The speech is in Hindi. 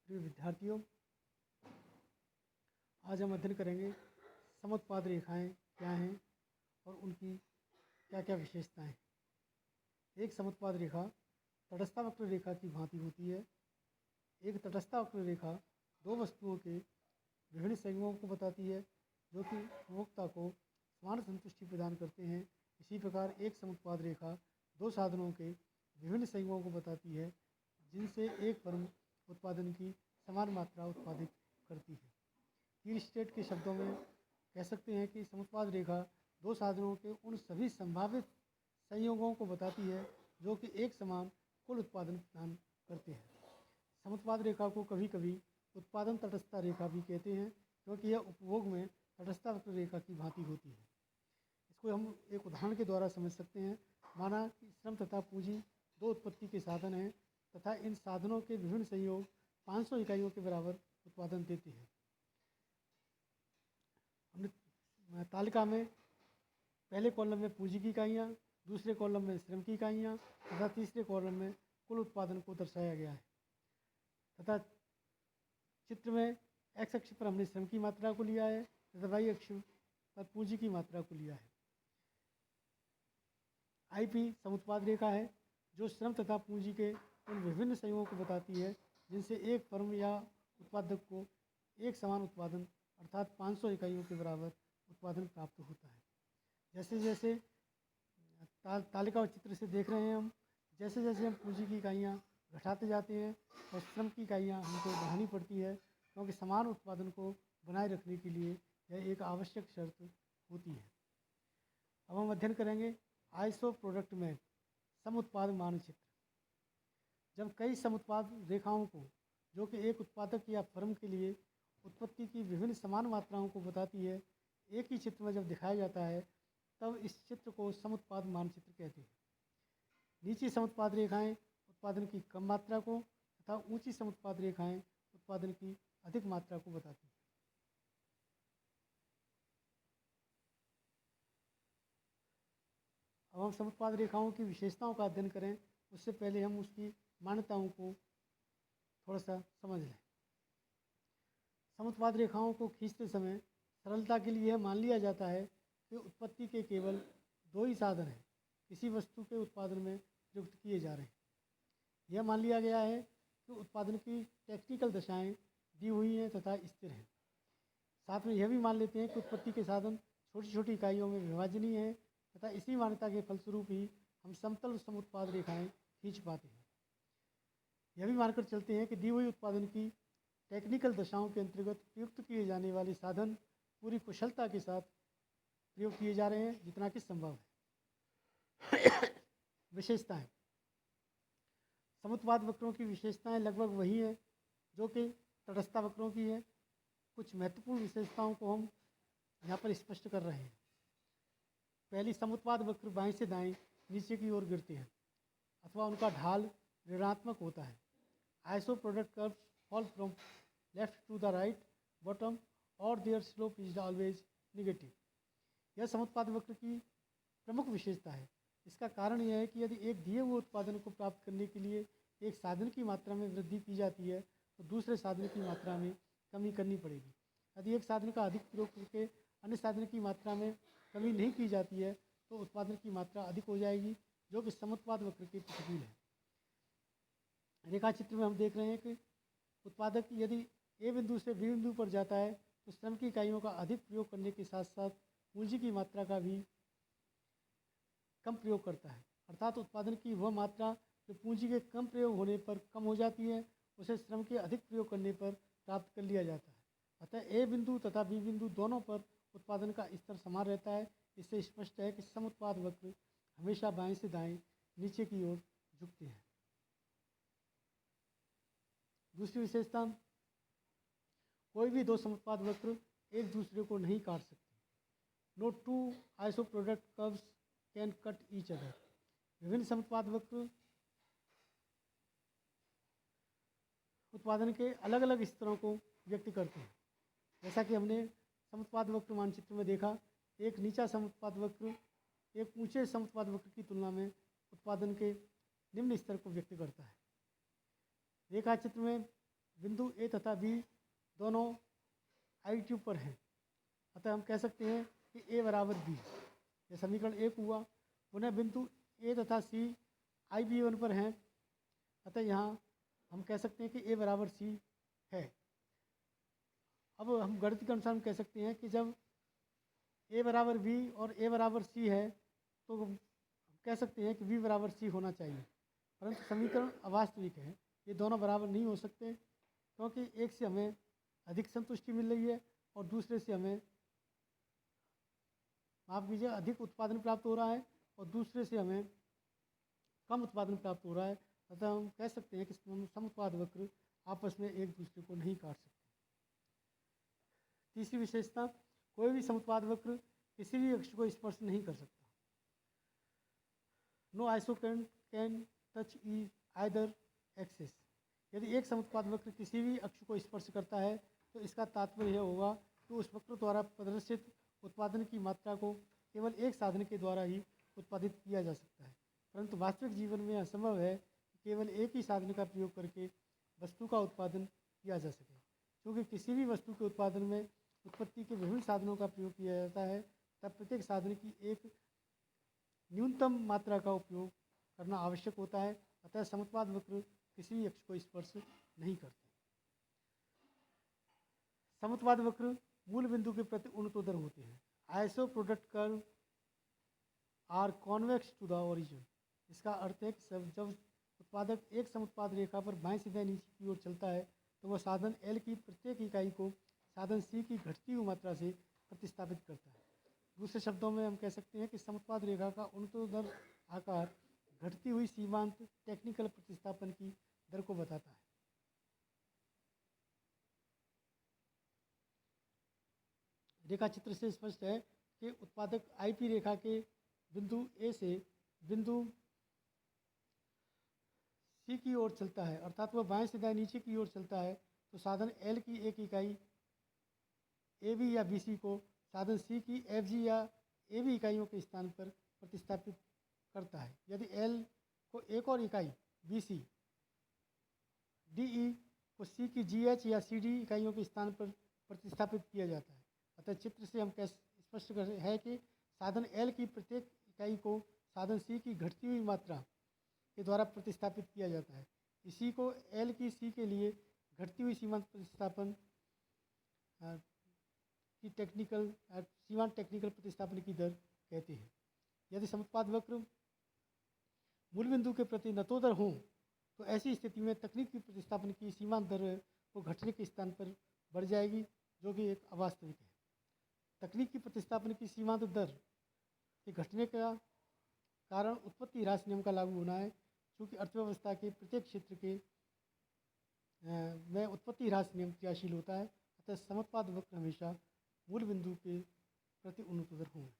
प्रिय विद्यार्थियों, आज हम अध्ययन करेंगे समुत्पाद रेखाएं क्या हैं और उनकी क्या क्या विशेषताएं हैं। एक समुत्पाद रेखा तटस्थ वक्र रेखा की भांति होती है। एक तटस्थ वक्र रेखा दो वस्तुओं के विभिन्न संयोगों को बताती है जो कि उपभोक्ता को समान संतुष्टि प्रदान करते हैं। इसी प्रकार एक समुत्पाद रेखा दो साधनों के विभिन्न संयोगों को बताती है जिनसे एक फर्म उत्पादन की समान मात्रा उत्पादित करती है। तीन स्टेट के शब्दों में कह सकते हैं कि समुत्पाद रेखा दो साधनों के उन सभी संभावित संयोगों को बताती है जो कि एक समान कुल उत्पादन प्रदान करते हैं। समुत्पाद रेखा को कभी कभी उत्पादन तटस्थ रेखा भी कहते हैं क्योंकि यह उपभोग में तटस्थ वक्र रेखा की भांति होती है। इसको हम एक उदाहरण के द्वारा समझ सकते हैं। माना कि श्रम तथा पूंजी दो उत्पत्ति के साधन हैं तथा इन साधनों के विभिन्न संयोग 500 इकाइयों के बराबर उत्पादन देते हैं। हमने तालिका में पहले कॉलम में पूंजी की इकाइयाँ, दूसरे कॉलम में श्रम की इकाइयाँ तथा तीसरे कॉलम में कुल उत्पादन को दर्शाया गया है। तथा चित्र में एक्स अक्ष पर हमने श्रम की मात्रा को लिया है तथा वाई अक्ष पर पूंजी की मात्रा को लिया है। आईपी समुत्पाद रेखा है जो श्रम तथा पूंजी के उन विभिन्न संयोगों को बताती है जिनसे एक फर्म या उत्पादक को एक समान उत्पादन अर्थात 500 इकाइयों के बराबर उत्पादन प्राप्त होता है। जैसे जैसे तालिका और चित्र से देख रहे हैं हम, जैसे जैसे हम पूंजी की इकाइयाँ घटाते जाते हैं और श्रम की इकाइयाँ हमको बढ़ानी पड़ती है क्योंकि समान उत्पादन को बनाए रखने के लिए यह एक आवश्यक शर्त होती है। अब हम अध्ययन करेंगे आइसो प्रोडक्ट में समुत्पाद मानचित्र। जब कई समुत्पाद रेखाओं को जो कि एक उत्पादक या फर्म के लिए उत्पत्ति की विभिन्न समान मात्राओं को बताती है एक ही चित्र में जब दिखाया जाता है तब इस चित्र को समुत्पाद मानचित्र कहते हैं। नीची समुत्पाद रेखाएं उत्पादन की कम मात्रा को तथा ऊंची समुत्पाद रेखाएं उत्पादन की अधिक मात्रा को बताती हैं। अब हम समुत्पाद रेखाओं की विशेषताओं का अध्ययन करें उससे पहले हम उसकी मान्यताओं को थोड़ा सा समझ लें। समुत्पाद रेखाओं को खींचते समय सरलता के लिए मान लिया जाता है कि उत्पत्ति के केवल दो ही साधन हैं किसी वस्तु के उत्पादन में प्रयुक्त किए जा रहे हैं। यह मान लिया गया है कि उत्पादन की टेक्निकल दशाएं दी हुई हैं तथा स्थिर हैं। साथ में यह भी मान लेते हैं कि उत्पत्ति के साधन छोटी छोटी इकाइयों में विभाजनीय हैं तथा इसी मान्यता के फलस्वरूप ही हम समतल समुत्पाद रेखाएं खींच पाते हैं। यह भी मानकर चलते हैं कि दी हुई उत्पादन की टेक्निकल दशाओं के अंतर्गत प्रयुक्त किए जाने वाले साधन पूरी कुशलता के साथ प्रयोग किए जा रहे हैं जितना कि संभव है। विशेषताएं। समुत्पाद वक्रों की विशेषताएं लगभग वही हैं जो कि तटस्थ वक्रों की है। कुछ महत्वपूर्ण विशेषताओं को हम यहाँ पर स्पष्ट कर रहे हैं। पहली, समुत्पाद वक्र बाएं से दाएं नीचे की ओर गिरते हैं अथवा उनका ढाल ऋणात्मक होता है। Iso product curves fall from left to the right bottom और their slope is always negative. यह समुत्पाद वक्र की प्रमुख विशेषता है। इसका कारण यह है कि यदि एक दिए हुए उत्पादन को प्राप्त करने के लिए एक साधन की मात्रा में वृद्धि की जाती है तो दूसरे साधन की मात्रा में कमी करनी पड़ेगी। यदि एक साधन का अधिक प्रयोग करके अन्य साधन की मात्रा में कमी नहीं की जाती है तो उत्पादन की मात्रा अधिक हो जाएगी जो कि समुत्पाद वक्र के प्रतिकूल है। रेखा चित्र में हम देख रहे हैं कि उत्पादक यदि ए बिंदु से बी बिंदु पर जाता है तो श्रम की इकाइयों का अधिक प्रयोग करने के साथ साथ पूंजी की मात्रा का भी कम प्रयोग करता है। अर्थात उत्पादन की वह मात्रा जो पूंजी के कम प्रयोग होने पर कम हो जाती है उसे श्रम के अधिक प्रयोग करने पर प्राप्त कर लिया जाता है। अतः ए बिंदु तथा बी बिंदु दोनों पर उत्पादन का स्तर समान रहता है। इससे स्पष्ट है कि समुत्पाद वक्र हमेशा बाएं से दाएं नीचे की ओर झुकते हैं। दूसरी विशेषता, कोई भी दो समुत्पाद वक्र एक दूसरे को नहीं काट सकते। No two iso product curves can cut each other. विभिन्न समुत्पाद वक्र उत्पादन के अलग अलग स्तरों को व्यक्त करते हैं। जैसा कि हमने समुत्पाद वक्र मानचित्र में देखा, एक नीचा समुत्पाद वक्र एक ऊंचे समुत्पाद वक्र की तुलना में उत्पादन के निम्न स्तर को व्यक्त करता है। रेखा चित्र में बिंदु ए तथा बी दोनों आई ट्यूब पर हैं, अतः हम कह सकते हैं कि ए बराबर बी। यह समीकरण 1 हुआ। पुनः बिंदु ए तथा सी आई बी वन पर हैं, अतः यहाँ हम कह सकते हैं कि ए बराबर सी है। अब हम गणित के अनुसार हम कह सकते हैं कि जब ए बराबर बी और ए बराबर सी है तो हम कह सकते हैं कि बी बराबर सी होना चाहिए, परंतु समीकरण अवास्तविक है। ये दोनों बराबर नहीं हो सकते, क्योंकि एक से हमें अधिक संतुष्टि मिल रही है और दूसरे से हमें माफ कीजिए अधिक उत्पादन प्राप्त हो रहा है और दूसरे से हमें कम उत्पादन प्राप्त हो रहा है। अतः हम कह सकते हैं कि समउत्पाद वक्र आपस में एक दूसरे को नहीं काट सकते। तीसरी विशेषता, कोई भी समउत्पाद वक्र किसी भी अक्ष को स्पर्श नहीं कर सकता। No iso can touch either axis. यदि एक समउत्पाद वक्र किसी भी अक्ष को स्पर्श करता है तो इसका तात्पर्य यह होगा कि उस वक्र द्वारा प्रदर्शित उत्पादन की मात्रा को केवल एक साधन के द्वारा ही उत्पादित किया जा सकता है, परंतु वास्तविक जीवन में असंभव है कि केवल एक ही साधन का प्रयोग करके वस्तु का उत्पादन किया जा सके। क्योंकि किसी भी वस्तु के उत्पादन में उत्पत्ति के विभिन्न साधनों का प्रयोग किया जाता है, तब प्रत्येक साधन की एक न्यूनतम मात्रा का उपयोग करना आवश्यक होता है। अतः समउत्पाद वक्र किसी भी अक्ष को स्पर्श नहीं करते। समउत्पाद वक्र मूल बिंदु के प्रति उन्नतोदर होते हैं। Iso product curve are convex to the origin. इसका अर्थ है कि जब उत्पादक एक समउत्पाद रेखा पर बाएं से दाएं नीचे की ओर चलता है तो वह साधन L की प्रत्येक इकाई को साधन C की घटती हुई मात्रा से प्रतिस्थापित करता है। दूसरे शब्दों में हम कह सकते हैं कि समउत्पाद रेखा का उन्नतोदर आकार घटती हुई सीमांत टेक्निकल प्रतिस्थापन की दर को बताता है। रेखा चित्र से स्पष्ट है कि उत्पादक आईपी रेखा के बिंदु ए से बिंदु सी की ओर चलता है, अर्थात वह बाएं से दाएं नीचे की ओर चलता है, तो साधन एल की एक इकाई ए बी या बी सी को साधन सी की एफ जी या ए बी इकाइयों के स्थान पर प्रतिस्थापित करता है। यदि एल को एक और इकाई बी सी डी ई को सी की जी एच या सी डी इकाइयों के स्थान पर प्रतिस्थापित किया जाता है। अतः चित्र से हम स्पष्ट है कि साधन एल की प्रत्येक इकाई को साधन सी की घटती हुई मात्रा के द्वारा प्रतिस्थापित किया जाता है। इसी को एल की सी के लिए घटती हुई सीमांत प्रतिस्थापन की सीमांत टेक्निकल प्रतिस्थापन की दर कहते हैं। यदि समउत्पाद वक्र मूल बिंदु के प्रति नतोदर हों तो ऐसी स्थिति में तकनीकी प्रतिस्थापन की सीमांत दर को घटने के स्थान पर बढ़ जाएगी, जो कि एक अवास्तविक है। तकनीकी प्रतिस्थापन की सीमांत दर के घटने का कारण उत्पत्ति ह्रास नियम का लागू होना है, क्योंकि अर्थव्यवस्था के प्रत्येक क्षेत्र के में उत्पत्ति ह्रास नियम क्रियाशील होता है। अतः समउत्पाद वक्र हमेशा मूल बिंदु के प्रति उन्नतोदर होंगे।